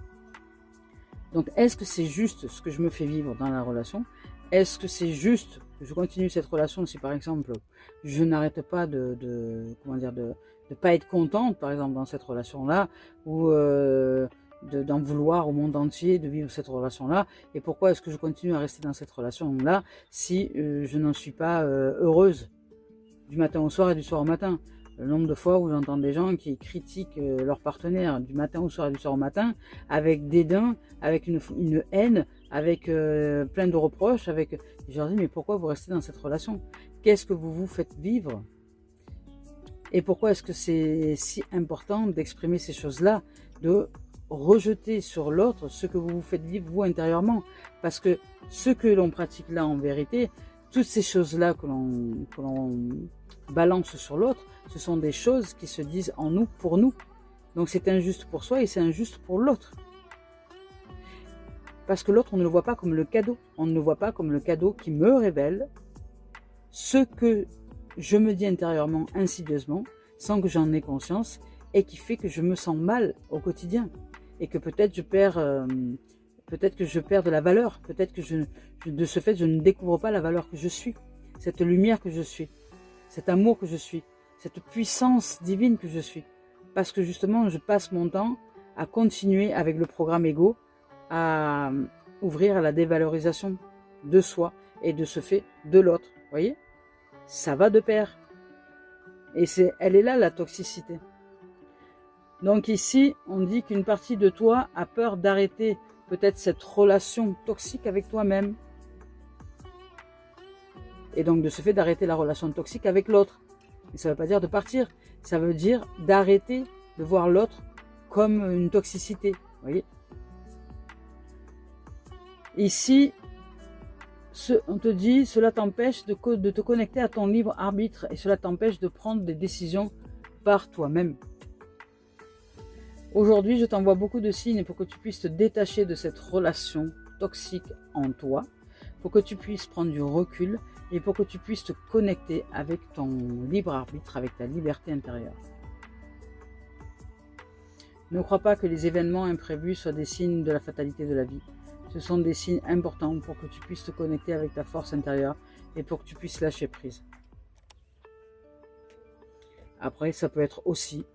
Donc, est-ce que c'est juste ce que je me fais vivre dans la relation? Est-ce que c'est juste que je continue cette relation si, par exemple, je n'arrête pas comment dire, de pas être contente, par exemple, dans cette relation-là, ou d'en vouloir au monde entier de vivre cette relation-là? Et pourquoi est-ce que je continue à rester dans cette relation-là si je n'en suis pas heureuse du matin au soir et du soir au matin? Le nombre de fois où j'entends des gens qui critiquent leur partenaire du matin au soir et du soir au matin, avec dédain, avec une haine, avec plein de reproches, avec... Je leur dis, mais pourquoi vous restez dans cette relation? Qu'est-ce que vous vous faites vivre? Et pourquoi est-ce que c'est si important d'exprimer ces choses-là, de rejeter sur l'autre ce que vous vous faites vivre vous intérieurement? Parce que ce que l'on pratique là en vérité, toutes ces choses-là que l'on balance sur l'autre, ce sont des choses qui se disent en nous, pour nous. Donc c'est injuste pour soi et c'est injuste pour l'autre. Parce que l'autre, on ne le voit pas comme le cadeau. On ne le voit pas comme le cadeau qui me révèle ce que je me dis intérieurement, insidieusement, sans que j'en ai conscience, et qui fait que je me sens mal au quotidien. Et que peut-être que je perds de la valeur. Peut-être que de ce fait, je ne découvre pas la valeur que je suis. Cette lumière que je suis. Cet amour que je suis. Cette puissance divine que je suis. Parce que justement, je passe mon temps à continuer avec le programme ego, à ouvrir à la dévalorisation de soi et de ce fait de l'autre. Vous voyez? Ça va de pair. Et elle est là la toxicité. Donc ici, on dit qu'une partie de toi a peur d'arrêter peut-être cette relation toxique avec toi-même. Et donc de ce fait d'arrêter la relation toxique avec l'autre. Et ça ne veut pas dire de partir, ça veut dire d'arrêter de voir l'autre comme une toxicité. Vous voyez? Ici, on te dit, cela t'empêche de te connecter à ton libre arbitre et cela t'empêche de prendre des décisions par toi-même. Aujourd'hui, je t'envoie beaucoup de signes pour que tu puisses te détacher de cette relation toxique en toi, pour que tu puisses prendre du recul et pour que tu puisses te connecter avec ton libre arbitre, avec ta liberté intérieure. Ne crois pas que les événements imprévus soient des signes de la fatalité de la vie. Ce sont des signes importants pour que tu puisses te connecter avec ta force intérieure et pour que tu puisses lâcher prise. Après, ça peut être aussi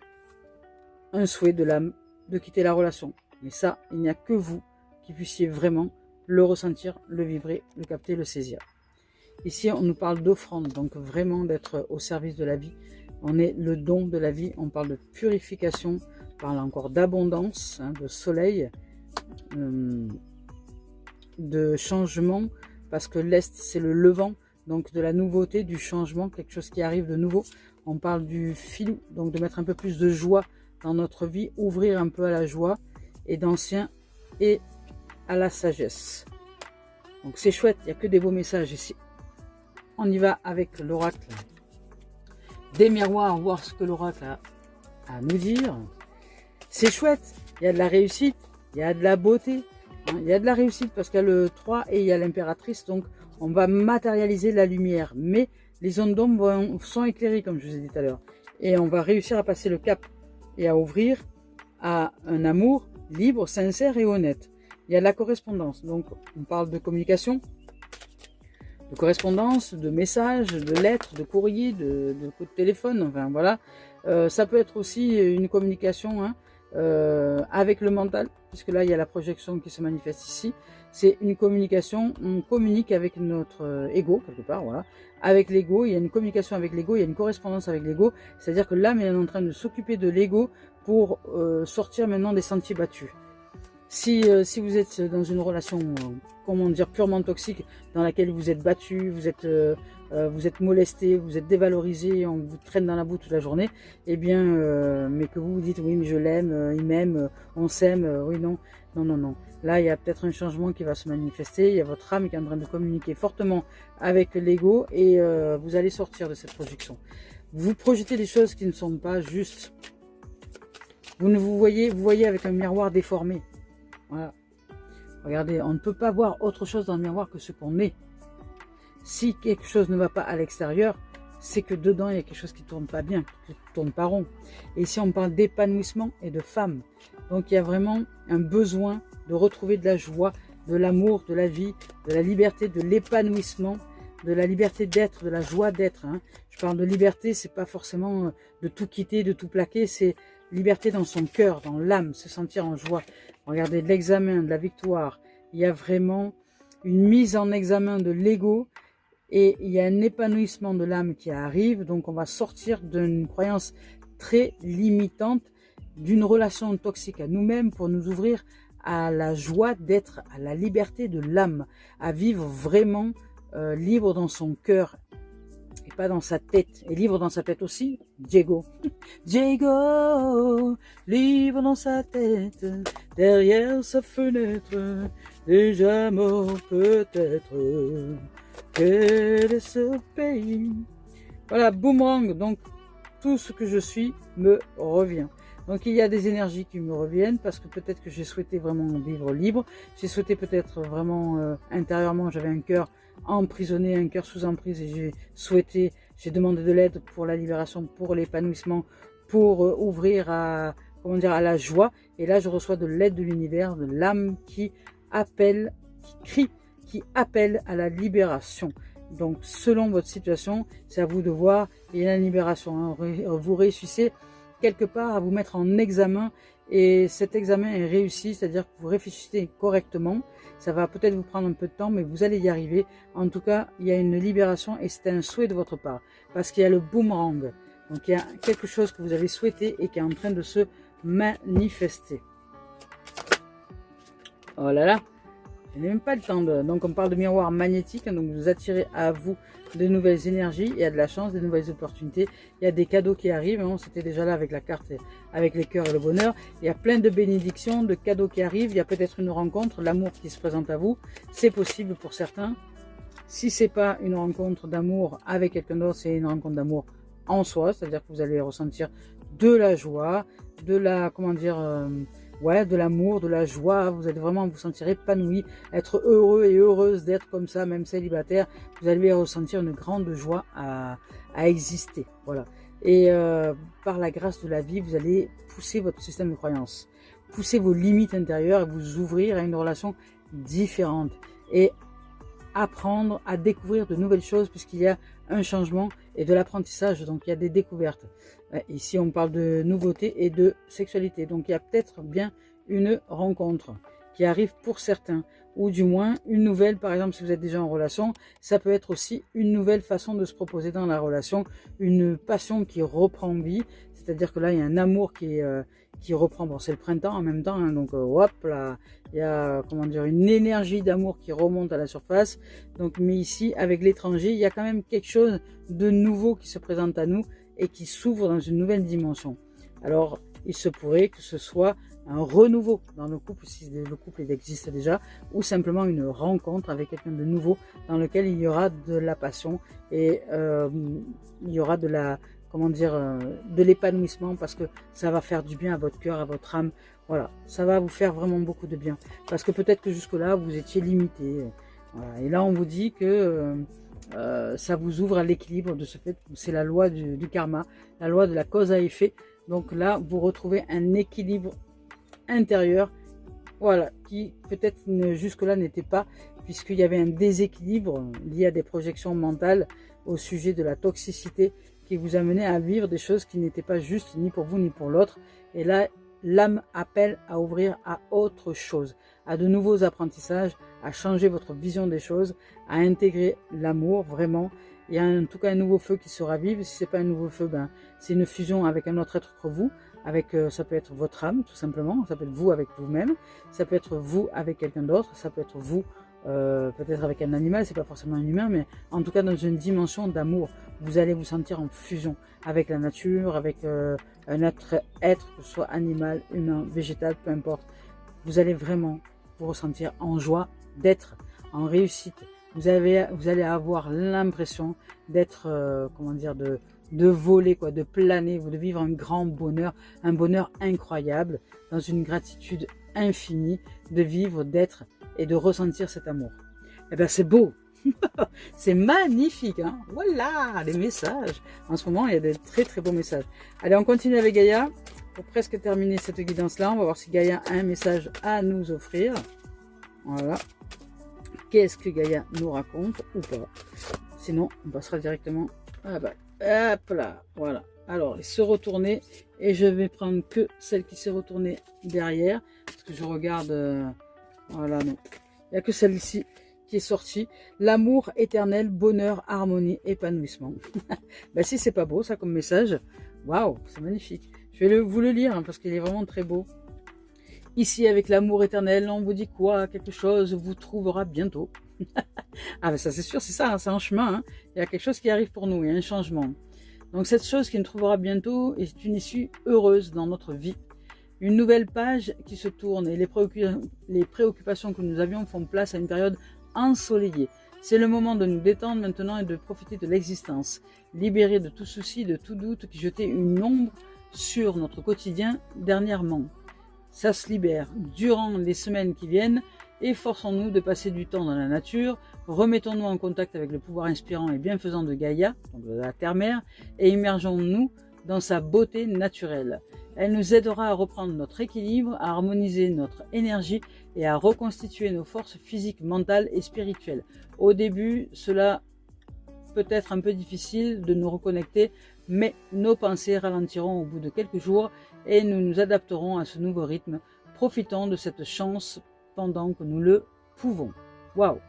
un souhait de l'âme de quitter la relation. Mais ça, il n'y a que vous qui puissiez vraiment le ressentir, le vibrer, le capter, le saisir. Ici, on nous parle d'offrande, donc vraiment d'être au service de la vie. On est le don de la vie, on parle de purification, on parle encore d'abondance, de soleil, de changement, parce que l'Est, c'est le levant, donc de la nouveauté, du changement, quelque chose qui arrive de nouveau. On parle du filou, donc de mettre un peu plus de joie dans notre vie, ouvrir un peu à la joie, et d'ancien et à la sagesse. Donc c'est chouette, il n'y a que des beaux messages ici. On y va avec l'oracle des miroirs, voir ce que l'oracle a à nous dire. C'est chouette, il y a de la réussite, il y a de la beauté, il y a de la réussite parce qu'il y a le 3 et il y a l'impératrice, donc on va matérialiser la lumière, mais les zones d'ombre sont éclairées comme je vous ai dit tout à l'heure, et on va réussir à passer le cap et à ouvrir à un amour libre, sincère et honnête. Il y a de la correspondance, donc on parle de communication, de correspondance, de messages, de lettres, de courriers, de coups de téléphone, enfin voilà. Ça peut être aussi une communication avec le mental, puisque là il y a la projection qui se manifeste ici. C'est une communication, on communique avec notre ego, quelque part, voilà. Avec l'ego, il y a une communication avec l'ego, il y a une correspondance avec l'ego, c'est-à-dire que l'âme est en train de s'occuper de l'ego pour sortir maintenant des sentiers battus. Si vous êtes dans une relation, comment dire, purement toxique, dans laquelle vous êtes battu, vous êtes molesté, vous êtes dévalorisé, on vous traîne dans la boue toute la journée, eh bien, mais que vous vous dites, oui, mais je l'aime, il m'aime, on s'aime, oui, non, non, non, non. Là, il y a peut-être un changement qui va se manifester, il y a votre âme qui est en train de communiquer fortement avec l'ego, et vous allez sortir de cette projection. Vous projetez des choses qui ne sont pas justes. Vous voyez avec un miroir déformé. Voilà. Regardez, on ne peut pas voir autre chose dans le miroir que ce qu'on est. Si quelque chose ne va pas à l'extérieur, c'est que dedans, il y a quelque chose qui ne tourne pas bien, qui ne tourne pas rond. Et ici, on parle d'épanouissement et de femme. Donc, il y a vraiment un besoin de retrouver de la joie, de l'amour, de la vie, de la liberté, de l'épanouissement, de la liberté d'être, de la joie d'être. Hein. Je parle de liberté, c'est pas forcément de tout quitter, de tout plaquer, c'est liberté dans son cœur, dans l'âme, se sentir en joie. Regardez, de l'examen, de la victoire, il y a vraiment une mise en examen de l'ego et il y a un épanouissement de l'âme qui arrive. Donc on va sortir d'une croyance très limitante, d'une relation toxique à nous-mêmes pour nous ouvrir à la joie d'être, à la liberté de l'âme, à vivre vraiment libre dans son cœur et pas dans sa tête. Et libre dans sa tête aussi, Diego. Diego, libre dans sa tête, derrière sa fenêtre, déjà mort peut-être. Quel est ce pays? Voilà, boomerang. Donc, tout ce que je suis me revient. Donc, il y a des énergies qui me reviennent parce que peut-être que j'ai souhaité vraiment vivre libre. J'ai souhaité peut-être vraiment intérieurement, j'avais un cœur emprisonné, un cœur sous emprise et j'ai demandé de l'aide pour la libération, pour l'épanouissement, pour ouvrir à, comment dire, à la joie. Et là, je reçois de l'aide de l'univers, de l'âme qui appelle, qui crie, qui appelle à la libération. Donc, selon votre situation, c'est à vous de voir. Il y a la libération. Hein. Vous réussissez quelque part à vous mettre en examen et cet examen est réussi, c'est-à-dire que vous réfléchissez correctement. Ça va peut-être vous prendre un peu de temps, mais vous allez y arriver. En tout cas, il y a une libération et c'est un souhait de votre part parce qu'il y a le boomerang. Donc, il y a quelque chose que vous avez souhaité et qui est en train de se manifester. Oh là là! Je n'ai même pas le temps de... Donc on parle de miroir magnétique, donc vous attirez à vous de nouvelles énergies, il y a de la chance, de nouvelles opportunités, il y a des cadeaux qui arrivent, hein, c'était déjà là avec la carte, avec les cœurs et le bonheur, il y a plein de bénédictions, de cadeaux qui arrivent, il y a peut-être une rencontre, l'amour qui se présente à vous, c'est possible pour certains. Si c'est pas une rencontre d'amour avec quelqu'un d'autre, c'est une rencontre d'amour en soi, c'est-à-dire que vous allez ressentir de la joie, de la, comment dire... ouais, de l'amour, de la joie, vous allez vraiment vous sentir épanoui, être heureux et heureuse d'être comme ça, même célibataire, vous allez ressentir une grande joie à exister, voilà. Et par la grâce de la vie, vous allez pousser votre système de croyance, pousser vos limites intérieures et vous ouvrir à une relation différente et apprendre à découvrir de nouvelles choses puisqu'il y a un changement et de l'apprentissage, donc il y a des découvertes. Ici on parle de nouveauté et de sexualité, donc il y a peut-être bien une rencontre qui arrive pour certains, ou du moins une nouvelle, par exemple si vous êtes déjà en relation, ça peut être aussi une nouvelle façon de se proposer dans la relation, une passion qui reprend vie, c'est-à-dire que là il y a un amour qui reprend, bon c'est le printemps en même temps, hein, donc hop là, il y a comment dire une énergie d'amour qui remonte à la surface, donc mais ici avec l'étranger, il y a quand même quelque chose de nouveau qui se présente à nous et qui s'ouvre dans une nouvelle dimension. Alors il se pourrait que ce soit un renouveau dans le couple, si le couple existe déjà, ou simplement une rencontre avec quelqu'un de nouveau dans lequel il y aura de la passion et il y aura de la, comment dire, de l'épanouissement parce que ça va faire du bien à votre cœur, à votre âme. Voilà, ça va vous faire vraiment beaucoup de bien. Parce que peut-être que jusque-là, vous étiez limité. Voilà. Et là, on vous dit que ça vous ouvre à l'équilibre de ce fait. C'est la loi du karma, la loi de la cause à effet. Donc là, vous retrouvez un équilibre intérieur, voilà, qui peut-être jusque-là n'était pas, puisqu'il y avait un déséquilibre lié à des projections mentales au sujet de la toxicité qui vous amenait à vivre des choses qui n'étaient pas justes ni pour vous ni pour l'autre. Et là, l'âme appelle à ouvrir à autre chose, à de nouveaux apprentissages, à changer votre vision des choses, à intégrer l'amour vraiment. Il y a en tout cas un nouveau feu qui se ravive. Si c'est pas un nouveau feu, ben c'est une fusion avec un autre être que vous. Avec, ça peut être votre âme tout simplement, ça peut être vous avec vous-même, ça peut être vous avec quelqu'un d'autre, ça peut être vous peut-être avec un animal, c'est pas forcément un humain, mais en tout cas dans une dimension d'amour, vous allez vous sentir en fusion avec la nature, avec un être, que ce soit animal, humain, végétal, peu importe. Vous allez vraiment vous ressentir en joie d'être, en réussite. Vous allez avoir l'impression d'être, comment dire, de voler, quoi, de planer, de vivre un grand bonheur, un bonheur incroyable, dans une gratitude infinie, de vivre, d'être et de ressentir cet amour. Eh bien, c'est beau, C'est magnifique, hein. Voilà, les messages. En ce moment, il y a des très très beaux messages. Allez, on continue avec Gaïa. Pour presque terminer cette guidance-là, on va voir si Gaïa a un message à nous offrir. Voilà. Qu'est-ce que Gaïa nous raconte ou pas? Sinon, on passera directement à la bague. Hop là, voilà. Alors, se retourner. Et je vais prendre que celle qui s'est retournée derrière. Parce que je regarde... voilà, non. Il n'y a que celle-ci qui est sortie. L'amour éternel, bonheur, harmonie, épanouissement. Ben si c'est pas beau ça comme message. Waouh, c'est magnifique. Je vais vous le lire hein, parce qu'il est vraiment très beau. Ici avec l'amour éternel, on vous dit quoi? Quelque chose vous trouvera bientôt. Ah ben ça c'est sûr, c'est ça, hein, c'est en chemin. Hein. Il y a quelque chose qui arrive pour nous, il y a un changement. Donc cette chose qui nous trouvera bientôt est une issue heureuse dans notre vie. Une nouvelle page qui se tourne et les préoccupations que nous avions font place à une période ensoleillée. C'est le moment de nous détendre maintenant et de profiter de l'existence. Libérer de tout souci, de tout doute qui jetait une ombre sur notre quotidien dernièrement. Ça se libère. Durant les semaines qui viennent, efforçons-nous de passer du temps dans la nature, remettons-nous en contact avec le pouvoir inspirant et bienfaisant de Gaïa, donc de la terre-mère, et immergeons-nous dans sa beauté naturelle. Elle nous aidera à reprendre notre équilibre, à harmoniser notre énergie et à reconstituer nos forces physiques, mentales et spirituelles. Au début, cela peut être un peu difficile de nous reconnecter, mais nos pensées ralentiront au bout de quelques jours et nous nous adapterons à ce nouveau rythme. Profitons de cette chance pendant que nous le pouvons. Waouh!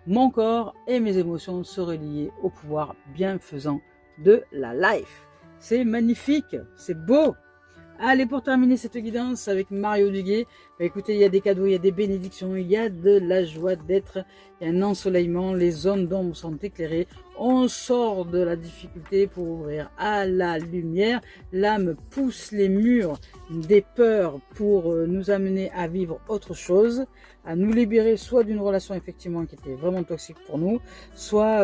Mon corps et mes émotions se relient au pouvoir bienfaisant de la life. C'est magnifique, c'est beau. Allez, pour terminer cette guidance avec Mario Duguay, bah écoutez, il y a des cadeaux, il y a des bénédictions, il y a de la joie d'être, il y a un ensoleillement, les zones d'ombre sont éclairées, on sort de la difficulté pour ouvrir à la lumière, l'âme pousse les murs des peurs pour nous amener à vivre autre chose, à nous libérer soit d'une relation effectivement qui était vraiment toxique pour nous, soit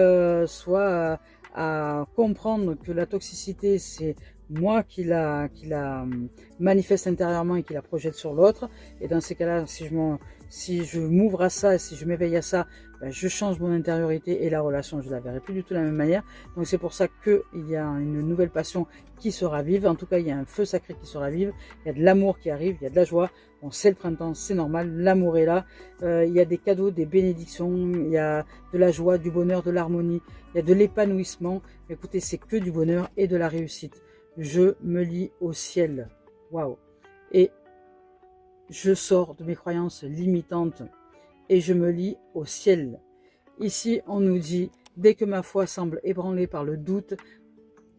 à comprendre que la toxicité c'est moi qui la manifeste intérieurement et qui la projette sur l'autre. Et dans ces cas-là, si je m'ouvre à ça, si je m'éveille à ça, ben je change mon intériorité et la relation, je la verrai plus du tout de la même manière. Donc c'est pour ça qu'il y a une nouvelle passion qui se ravive. En tout cas, il y a un feu sacré qui se ravive. Il y a de l'amour qui arrive, il y a de la joie. Bon, c'est le printemps, c'est normal, l'amour est là. Il y a des cadeaux, des bénédictions, il y a de la joie, du bonheur, de l'harmonie, il y a de l'épanouissement. Écoutez, c'est que du bonheur et de la réussite. Je me lie au ciel. Waouh! Et je sors de mes croyances limitantes et je me lie au ciel. Ici, on nous dit, dès que ma foi semble ébranlée par le doute,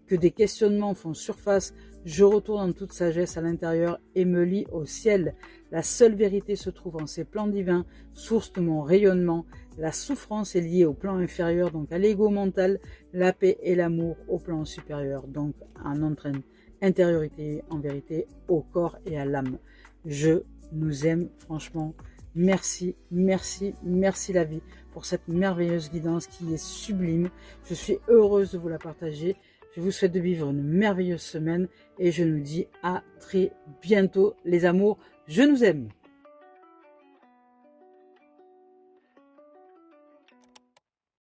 que des questionnements font surface, je retourne en toute sagesse à l'intérieur et me lie au ciel. La seule vérité se trouve en ces plans divins, source de mon rayonnement. La souffrance est liée au plan inférieur, donc à l'ego mental, la paix et l'amour au plan supérieur, donc à notre intériorité, en vérité, au corps et à l'âme. Je nous aime, franchement. Merci, merci, merci la vie pour cette merveilleuse guidance qui est sublime. Je suis heureuse de vous la partager. Je vous souhaite de vivre une merveilleuse semaine et je nous dis à très bientôt les amours. Je nous aime.